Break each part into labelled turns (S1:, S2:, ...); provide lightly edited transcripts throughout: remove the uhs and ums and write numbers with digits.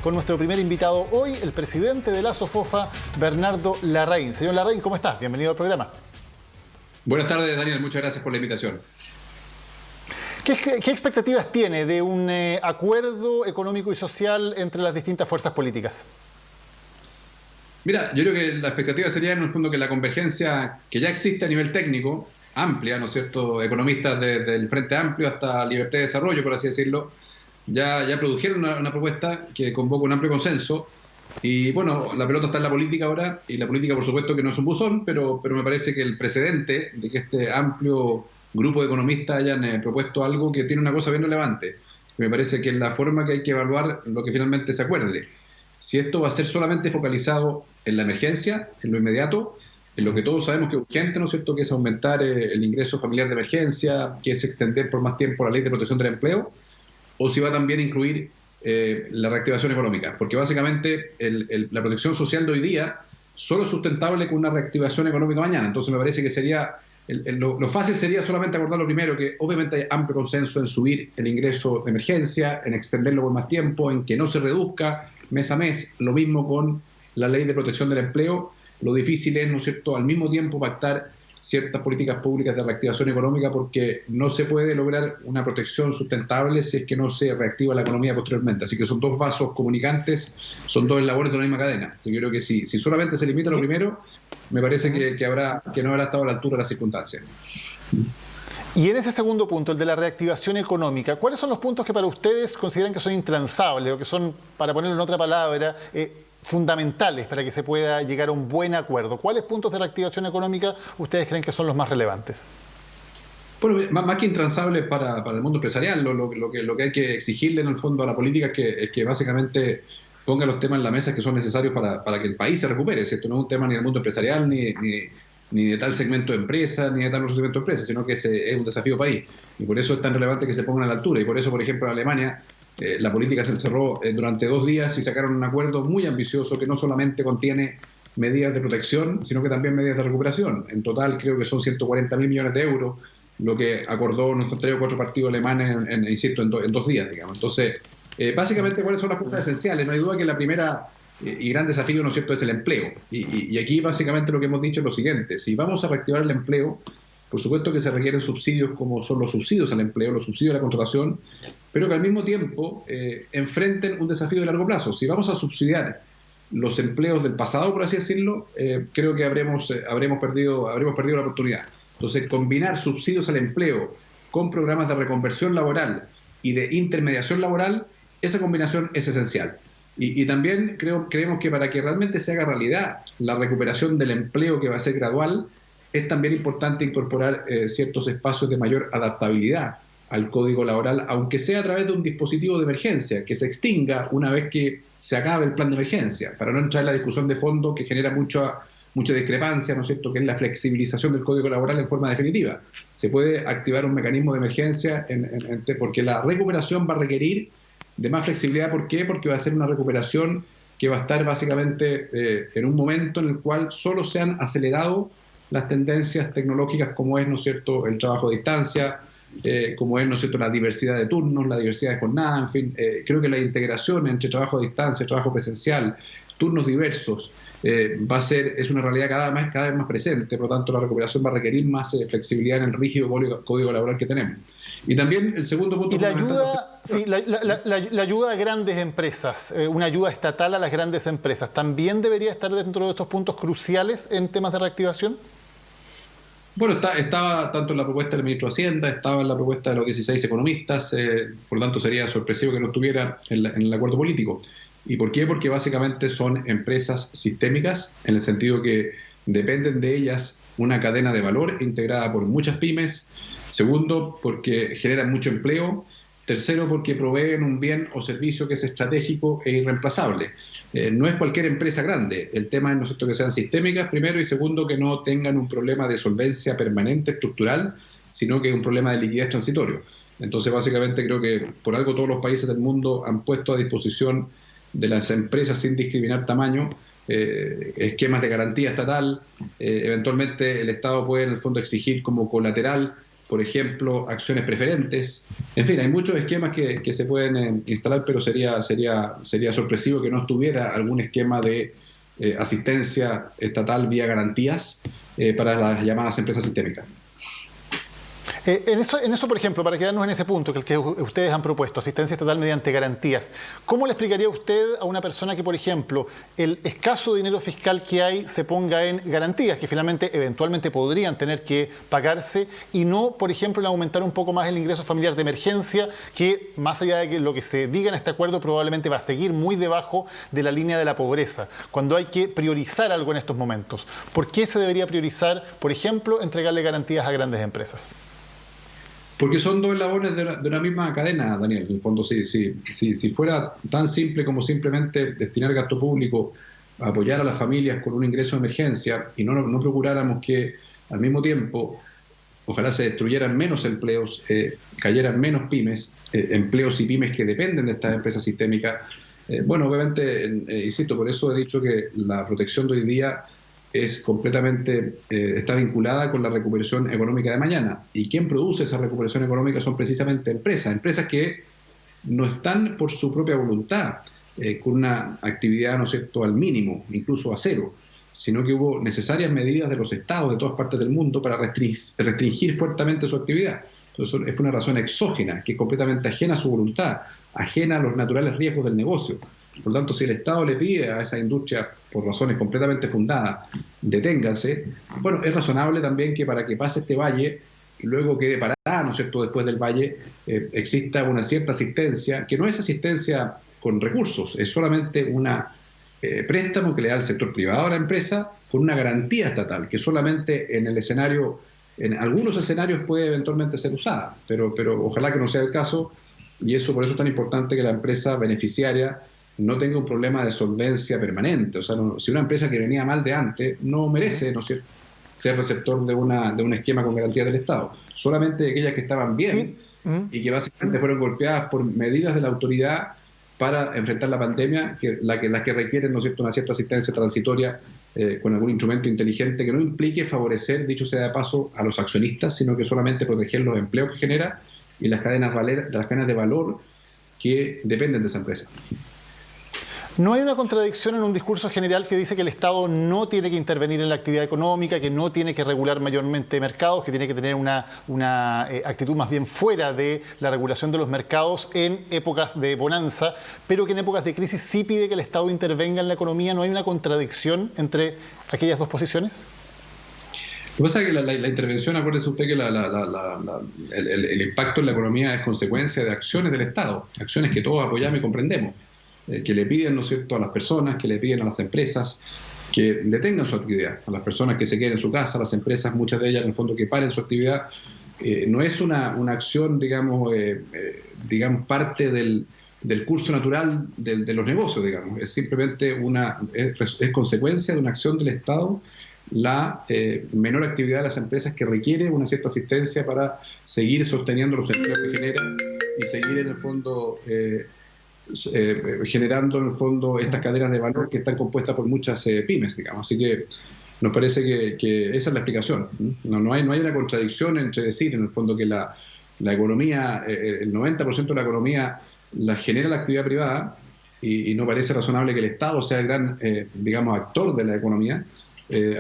S1: Con nuestro primer invitado hoy, el presidente de la SOFOFA, Bernardo Larraín. Señor Larraín, ¿cómo está? Bienvenido al programa.
S2: Buenas tardes, Daniel. Muchas gracias por la invitación.
S1: ¿Qué expectativas tiene de un acuerdo económico y social entre las distintas fuerzas políticas?
S2: Mira, yo creo que la expectativa sería en el fondo que la convergencia que ya existe a nivel técnico, amplia, ¿no es cierto? Economistas desde el Frente Amplio hasta Libertad de Desarrollo, por así decirlo, ya produjeron una propuesta que convoca un amplio consenso. Y bueno, la pelota está en la política ahora, y la política por supuesto que no es un buzón, pero me parece que el precedente de que este amplio grupo de economistas hayan propuesto algo que tiene una cosa bien relevante. Me parece que es la forma que hay que evaluar lo que finalmente se acuerde. Si esto va a ser solamente focalizado en la emergencia, en lo inmediato, en lo que todos sabemos que es urgente, ¿no es cierto?, que es aumentar el ingreso familiar de emergencia, que es extender por más tiempo la ley de protección del empleo, o si va también a incluir la reactivación económica, porque básicamente la protección social de hoy día solo es sustentable con una reactivación económica mañana. Entonces me parece que sería lo fácil sería solamente acordar lo primero, que obviamente hay amplio consenso en subir el ingreso de emergencia, en extenderlo por más tiempo, en que no se reduzca mes a mes, lo mismo con la ley de protección del empleo. Lo difícil es, ¿no es cierto?, al mismo tiempo pactar ciertas políticas públicas de reactivación económica, porque no se puede lograr una protección sustentable si es que no se reactiva la economía posteriormente. Así que son dos vasos comunicantes, son dos labores de la misma cadena. Así que yo creo que si solamente se limita a lo primero, me parece que no habrá estado a la altura de las circunstancias.
S1: Y en ese segundo punto, el de la reactivación económica, ¿cuáles son los puntos que para ustedes consideran que son intransables o que son, para ponerlo en otra palabra, fundamentales para que se pueda llegar a un buen acuerdo? ¿Cuáles puntos de reactivación económica ustedes creen que son los más relevantes?
S2: Bueno, más que intransables para el mundo empresarial, lo que hay que exigirle en el fondo a la política es que básicamente ponga los temas en la mesa que son necesarios para que el país se recupere, ¿cierto? No es un tema ni del mundo empresarial, ni de tal segmento de empresas, ni de tal otro segmento de empresas, sino que es un desafío país. Y por eso es tan relevante que se pongan a la altura. Y por eso, por ejemplo, en Alemania, la política se encerró durante 2 días y sacaron un acuerdo muy ambicioso que no solamente contiene medidas de protección, sino que también medidas de recuperación. En total creo que son 140.000 millones de euros, lo que acordó nuestros 3 o 4 partidos alemanes, insisto, en 2 días, digamos. Entonces, básicamente, ¿cuáles son las cosas esenciales? No hay duda que la primera y gran desafío, ¿no es cierto?, es el empleo. Y aquí básicamente lo que hemos dicho es lo siguiente: si vamos a reactivar el empleo, por supuesto que se requieren subsidios como son los subsidios al empleo, los subsidios a la contratación, pero que al mismo tiempo enfrenten un desafío de largo plazo. Si vamos a subsidiar los empleos del pasado, por así decirlo, creo que habremos perdido la oportunidad. Entonces, combinar subsidios al empleo con programas de reconversión laboral y de intermediación laboral, esa combinación es esencial. Y también creemos que para que realmente se haga realidad la recuperación del empleo, que va a ser gradual, es también importante incorporar ciertos espacios de mayor adaptabilidad al código laboral, aunque sea a través de un dispositivo de emergencia, que se extinga una vez que se acabe el plan de emergencia, para no entrar en la discusión de fondo que genera mucha discrepancia, ¿no es cierto?, que es la flexibilización del código laboral en forma definitiva. Se puede activar un mecanismo de emergencia porque la recuperación va a requerir de más flexibilidad. ¿Por qué? Porque va a ser una recuperación que va a estar básicamente en un momento en el cual solo se han acelerado las tendencias tecnológicas, como es, ¿no es cierto?, el trabajo a distancia, como es, ¿no es cierto?, la diversidad de turnos, la diversidad de jornadas, en fin. Creo que la integración entre trabajo a distancia, trabajo presencial, turnos diversos, es una realidad cada vez más presente. Por lo tanto, la recuperación va a requerir más flexibilidad en el rígido código laboral que tenemos. Y también el segundo punto...
S1: Y la ayuda a grandes empresas, una ayuda estatal a las grandes empresas, ¿también debería estar dentro de estos puntos cruciales en temas de reactivación?
S2: Bueno, estaba tanto en la propuesta del ministro de Hacienda, estaba en la propuesta de los 16 economistas, por lo tanto sería sorpresivo que no estuviera en el acuerdo político. ¿Y por qué? Porque básicamente son empresas sistémicas, en el sentido que dependen de ellas una cadena de valor integrada por muchas pymes. Segundo, porque generan mucho empleo. Tercero, porque proveen un bien o servicio que es estratégico e irreemplazable. No es cualquier empresa grande. El tema es, ¿no es cierto?, que sean sistémicas, primero, y segundo, que no tengan un problema de solvencia permanente, estructural, sino que es un problema de liquidez transitorio. Entonces, básicamente, creo que por algo todos los países del mundo han puesto a disposición de las empresas, sin discriminar tamaño, esquemas de garantía estatal. Eventualmente el Estado puede, en el fondo, exigir como colateral por ejemplo, acciones preferentes. En fin, hay muchos esquemas que se pueden instalar, pero sería sorpresivo que no estuviera algún esquema de asistencia estatal vía garantías para las llamadas empresas sistémicas.
S1: En eso, por ejemplo, para quedarnos en ese punto que el que ustedes han propuesto, asistencia estatal mediante garantías, ¿cómo le explicaría usted a una persona que, por ejemplo, el escaso dinero fiscal que hay se ponga en garantías, que finalmente, eventualmente podrían tener que pagarse, y no, por ejemplo, en aumentar un poco más el ingreso familiar de emergencia, que más allá de que lo que se diga en este acuerdo probablemente va a seguir muy debajo de la línea de la pobreza, cuando hay que priorizar algo en estos momentos? ¿Por qué se debería priorizar, por ejemplo, entregarle garantías a grandes empresas?
S2: Porque son dos eslabones de una misma cadena, Daniel. En el fondo, si fuera tan simple como simplemente destinar gasto público a apoyar a las familias con un ingreso de emergencia y no procuráramos que al mismo tiempo ojalá se destruyeran menos empleos, cayeran menos pymes, empleos y pymes que dependen de estas empresas sistémicas. Bueno, obviamente, insisto, por eso he dicho que la protección de hoy día es completamente, está vinculada con la recuperación económica de mañana. Y quien produce esa recuperación económica son precisamente empresas que no están por su propia voluntad con una actividad, ¿no es cierto?, al mínimo, incluso a cero, sino que hubo necesarias medidas de los estados de todas partes del mundo para restringir fuertemente su actividad. Entonces es una razón exógena, que es completamente ajena a su voluntad, ajena a los naturales riesgos del negocio. Por lo tanto, si el Estado le pide a esa industria, por razones completamente fundadas, deténgase, bueno, es razonable también que para que pase este valle, luego quede parada, ¿no es cierto?, después del valle, exista una cierta asistencia, que no es asistencia con recursos, es solamente una préstamo que le da el sector privado a la empresa con una garantía estatal, que solamente en el escenario, en algunos escenarios puede eventualmente ser usada, pero ojalá que no sea el caso, y por eso es tan importante que la empresa beneficiaria no tenga un problema de solvencia permanente. O sea, si una empresa que venía mal de antes no merece, ¿no es cierto?, ser receptor de un esquema con garantías del Estado. Solamente aquellas que estaban bien y que básicamente fueron golpeadas por medidas de la autoridad para enfrentar la pandemia, las que requieren, ¿no es cierto?, una cierta asistencia transitoria con algún instrumento inteligente que no implique favorecer, dicho sea de paso, a los accionistas, sino que solamente proteger los empleos que genera y las cadenas de valor que dependen de esa empresa.
S1: ¿No hay una contradicción en un discurso general que dice que el Estado no tiene que intervenir en la actividad económica, que no tiene que regular mayormente mercados, que tiene que tener una actitud más bien fuera de la regulación de los mercados en épocas de bonanza, pero que en épocas de crisis sí pide que el Estado intervenga en la economía? ¿No hay una contradicción entre aquellas dos posiciones?
S2: Lo que pasa es que la intervención, acuérdese usted que el impacto en la economía es consecuencia de acciones del Estado, acciones que todos apoyamos y comprendemos, que le piden, ¿no es cierto?, a las personas, que le piden a las empresas que detengan su actividad, a las personas que se queden en su casa, a las empresas, muchas de ellas en el fondo que paren su actividad. No es una acción, digamos, parte del curso natural de los negocios, digamos. Es simplemente es consecuencia de una acción del Estado la menor actividad de las empresas que requiere una cierta asistencia para seguir sosteniendo los empleos que generan y seguir en el fondo generando en el fondo estas cadenas de valor que están compuestas por muchas pymes, digamos. Así que nos parece que esa es la explicación. No hay una contradicción entre decir en el fondo que la economía, el 90% de la economía la genera la actividad privada y no parece razonable que el Estado sea el gran, digamos, actor de la economía,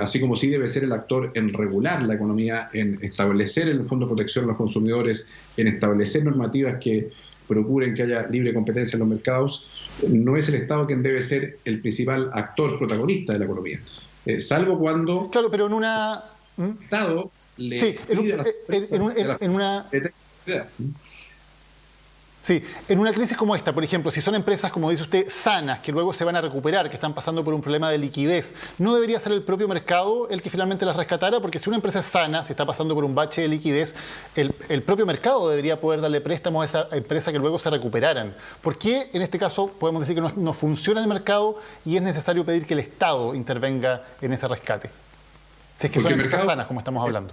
S2: así como sí debe ser el actor en regular la economía, en establecer en el fondo protección a los consumidores, en establecer normativas que procuren que haya libre competencia en los mercados. No es el Estado quien debe ser el principal actor protagonista de la economía, salvo cuando
S1: claro, pero en una
S2: el Estado le
S1: Sí, en una crisis como esta, por ejemplo, si son empresas, como dice usted, sanas, que luego se van a recuperar, que están pasando por un problema de liquidez, ¿no debería ser el propio mercado el que finalmente las rescatara? Porque si una empresa es sana, si está pasando por un bache de liquidez, el propio mercado debería poder darle préstamos a esa empresa que luego se recuperaran. ¿Por qué en este caso podemos decir que no funciona el mercado y es necesario pedir que el Estado intervenga en ese rescate? Si es que son empresas sanas, como estamos hablando.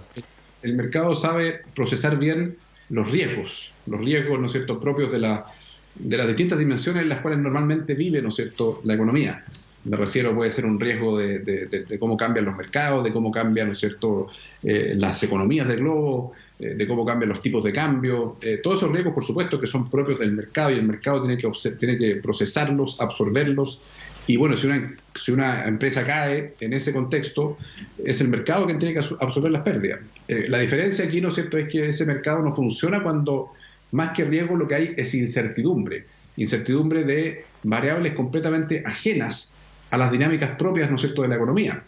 S2: El mercado sabe procesar bien los riesgos, ¿no es cierto?, propios de las distintas dimensiones en las cuales normalmente vive, ¿no es cierto?, la economía. Me refiero, puede ser un riesgo de cómo cambian los mercados, de cómo cambian, ¿no es cierto?, las economías del globo, de cómo cambian los tipos de cambio. Todos esos riesgos, por supuesto, que son propios del mercado, y el mercado tiene que procesarlos, absorberlos. Y bueno, si una empresa cae en ese contexto, es el mercado quien tiene que absorber las pérdidas. La diferencia aquí, ¿no es cierto?, es que ese mercado no funciona cuando, más que riesgo, lo que hay es incertidumbre de variables completamente ajenas a las dinámicas propias, ¿no es cierto?, de la economía.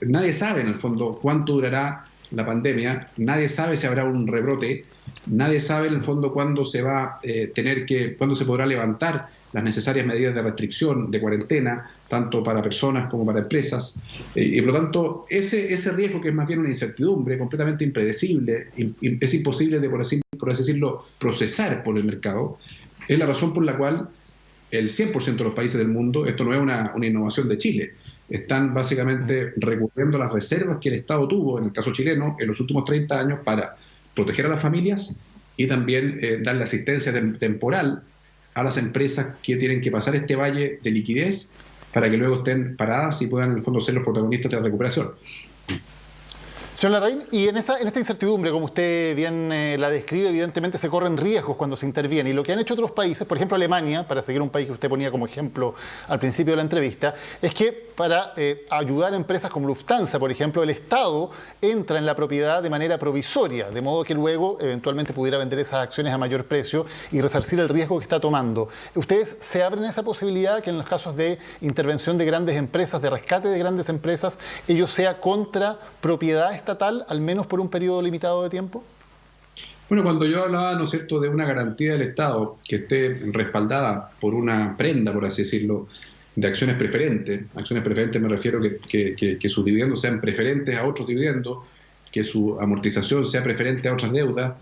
S2: Nadie sabe, en el fondo, cuánto durará la pandemia, nadie sabe si habrá un rebrote, nadie sabe, en el fondo, cuándo se va cuándo se podrá levantar las necesarias medidas de restricción, de cuarentena, tanto para personas como para empresas. Y por lo tanto, ese riesgo, que es más bien una incertidumbre completamente impredecible, es imposible de, por así decirlo, procesar por el mercado, es la razón por la cual el 100% de los países del mundo, esto no es una innovación de Chile, están básicamente recurriendo a las reservas que el Estado tuvo, en el caso chileno, en los últimos 30 años para proteger a las familias y también darle asistencia temporal a las empresas que tienen que pasar este valle de liquidez para que luego estén paradas y puedan, en el fondo, ser los protagonistas de la recuperación.
S1: Señor Larraín, y en esta incertidumbre, como usted bien la describe, evidentemente se corren riesgos cuando se interviene. Y lo que han hecho otros países, por ejemplo Alemania, para seguir un país que usted ponía como ejemplo al principio de la entrevista, es que para ayudar a empresas como Lufthansa, por ejemplo, el Estado entra en la propiedad de manera provisoria, de modo que luego eventualmente pudiera vender esas acciones a mayor precio y resarcir el riesgo que está tomando. ¿Ustedes se abren esa posibilidad que en los casos de intervención de grandes empresas, de rescate de grandes empresas, ello sea contra propiedad estatal, al menos por un periodo limitado de tiempo?
S2: Bueno, cuando yo hablaba, ¿no es cierto?, de una garantía del Estado que esté respaldada por una prenda, por así decirlo, de acciones preferentes me refiero que sus dividendos sean preferentes a otros dividendos, que su amortización sea preferente a otras deudas.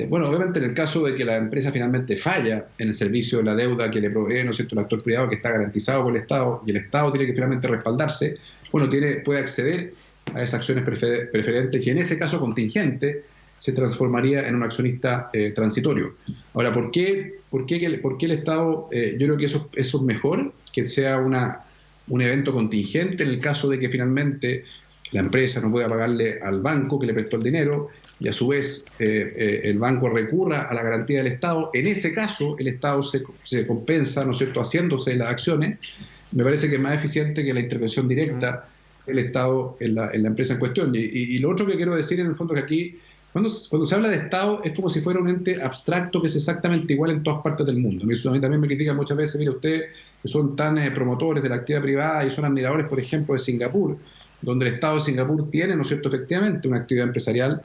S2: Bueno, obviamente en el caso de que la empresa finalmente falla en el servicio de la deuda que le provee, ¿no es cierto?, el actor privado, que está garantizado por el Estado, y el Estado tiene que finalmente respaldarse, bueno, puede acceder a esas acciones preferentes, y en ese caso contingente se transformaría en un accionista transitorio. Ahora, ¿por qué el Estado? Yo creo que eso es mejor, que sea un evento contingente en el caso de que finalmente la empresa no pueda pagarle al banco que le prestó el dinero, y a su vez el banco recurra a la garantía del Estado. En ese caso, el Estado se compensa, ¿no es cierto?, haciéndose las acciones. Me parece que es más eficiente que la intervención directa del Estado en la empresa en cuestión. Y lo otro que quiero decir, en el fondo, es que aquí, cuando se habla de Estado, es como si fuera un ente abstracto que es exactamente igual en todas partes del mundo. A mí también me critican muchas veces, mire, ustedes que son tan promotores de la actividad privada y son admiradores, por ejemplo, de Singapur, donde el Estado de Singapur tiene, ¿no es cierto?, efectivamente una actividad empresarial,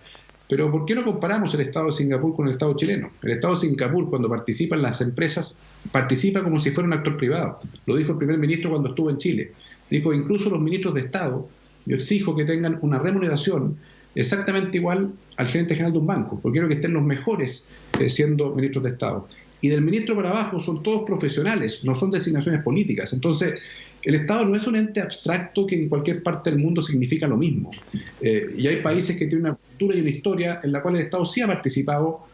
S2: pero ¿por qué no comparamos el Estado de Singapur con el Estado chileno? El Estado de Singapur, cuando participa en las empresas, participa como si fuera un actor privado. Lo dijo el primer ministro cuando estuvo en Chile. Dijo, incluso los ministros de Estado, yo exijo que tengan una remuneración exactamente igual al gerente general de un banco, porque quiero que estén los mejores siendo ministros de Estado. Y del ministro para abajo son todos profesionales, no son designaciones políticas. Entonces, el Estado no es un ente abstracto que en cualquier parte del mundo significa lo mismo. Y hay países que tienen una cultura y una historia en la cual el Estado sí ha participado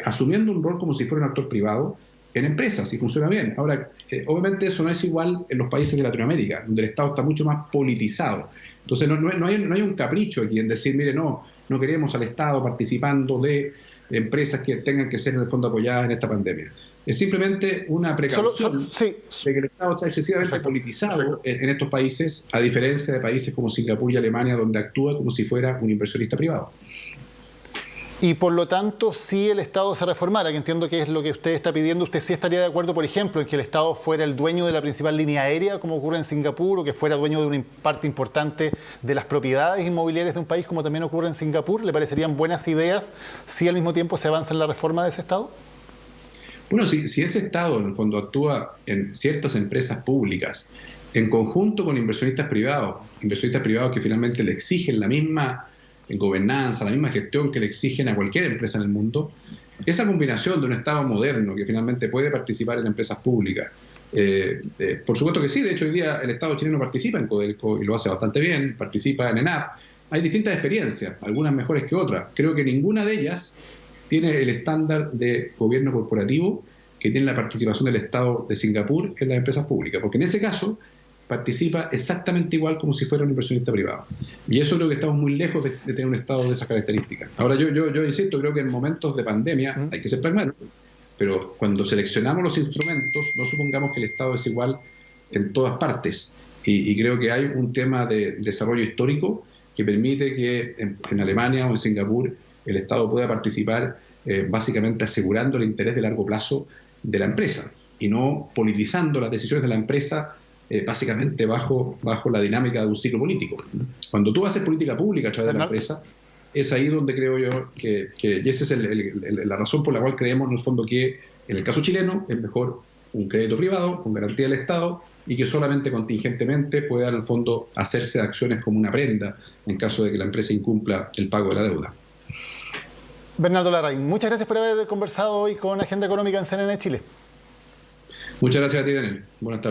S2: asumiendo un rol como si fuera un actor privado en empresas, y funciona bien. Ahora, obviamente eso no es igual en los países de Latinoamérica, donde el Estado está mucho más politizado. Entonces no hay un capricho aquí en decir, mire, no queremos al Estado participando de empresas que tengan que ser en el fondo apoyadas en esta pandemia. Es simplemente una precaución de que el Estado está excesivamente politizado en estos países, a diferencia de países como Singapur y Alemania, donde actúa como si fuera un inversionista privado.
S1: Y por lo tanto, si el Estado se reformara, que entiendo que es lo que usted está pidiendo, ¿usted sí estaría de acuerdo, por ejemplo, en que el Estado fuera el dueño de la principal línea aérea, como ocurre en Singapur, o que fuera dueño de una parte importante de las propiedades inmobiliarias de un país, como también ocurre en Singapur? ¿Le parecerían buenas ideas si al mismo tiempo se avanza en la reforma de ese Estado?
S2: Bueno, si ese Estado, en el fondo, actúa en ciertas empresas públicas, en conjunto con inversionistas privados que finalmente le exigen la misma gobernanza, la misma gestión que le exigen a cualquier empresa en el mundo, esa combinación de un Estado moderno que finalmente puede participar en empresas públicas, por supuesto que sí. De hecho, hoy día el Estado chileno participa en Codelco y lo hace bastante bien, participa en ENAP. Hay distintas experiencias, algunas mejores que otras. Creo que ninguna de ellas tiene el estándar de gobierno corporativo que tiene la participación del Estado de Singapur en las empresas públicas, porque en ese caso participa exactamente igual como si fuera un inversionista privado. Y eso creo que estamos muy lejos de tener un Estado de esas características. Ahora yo insisto, creo que en momentos de pandemia hay que ser pragmático, pero cuando seleccionamos los instrumentos, no supongamos que el Estado es igual en todas partes. Y creo que hay un tema de desarrollo histórico que permite que en Alemania o en Singapur el Estado pueda participar básicamente asegurando el interés de largo plazo de la empresa y no politizando las decisiones de la empresa básicamente bajo la dinámica de un ciclo político. Cuando tú haces política pública a través de la empresa, es ahí donde creo yo y esa es la razón por la cual creemos en el fondo que en el caso chileno es mejor un crédito privado con garantía del Estado y que solamente contingentemente pueda en el fondo hacerse acciones como una prenda en caso de que la empresa incumpla el pago de la deuda.
S1: Bernardo Larraín, muchas gracias por haber conversado hoy con Agenda Económica en CNN Chile.
S2: Muchas gracias a ti, Daniel. Buenas tardes.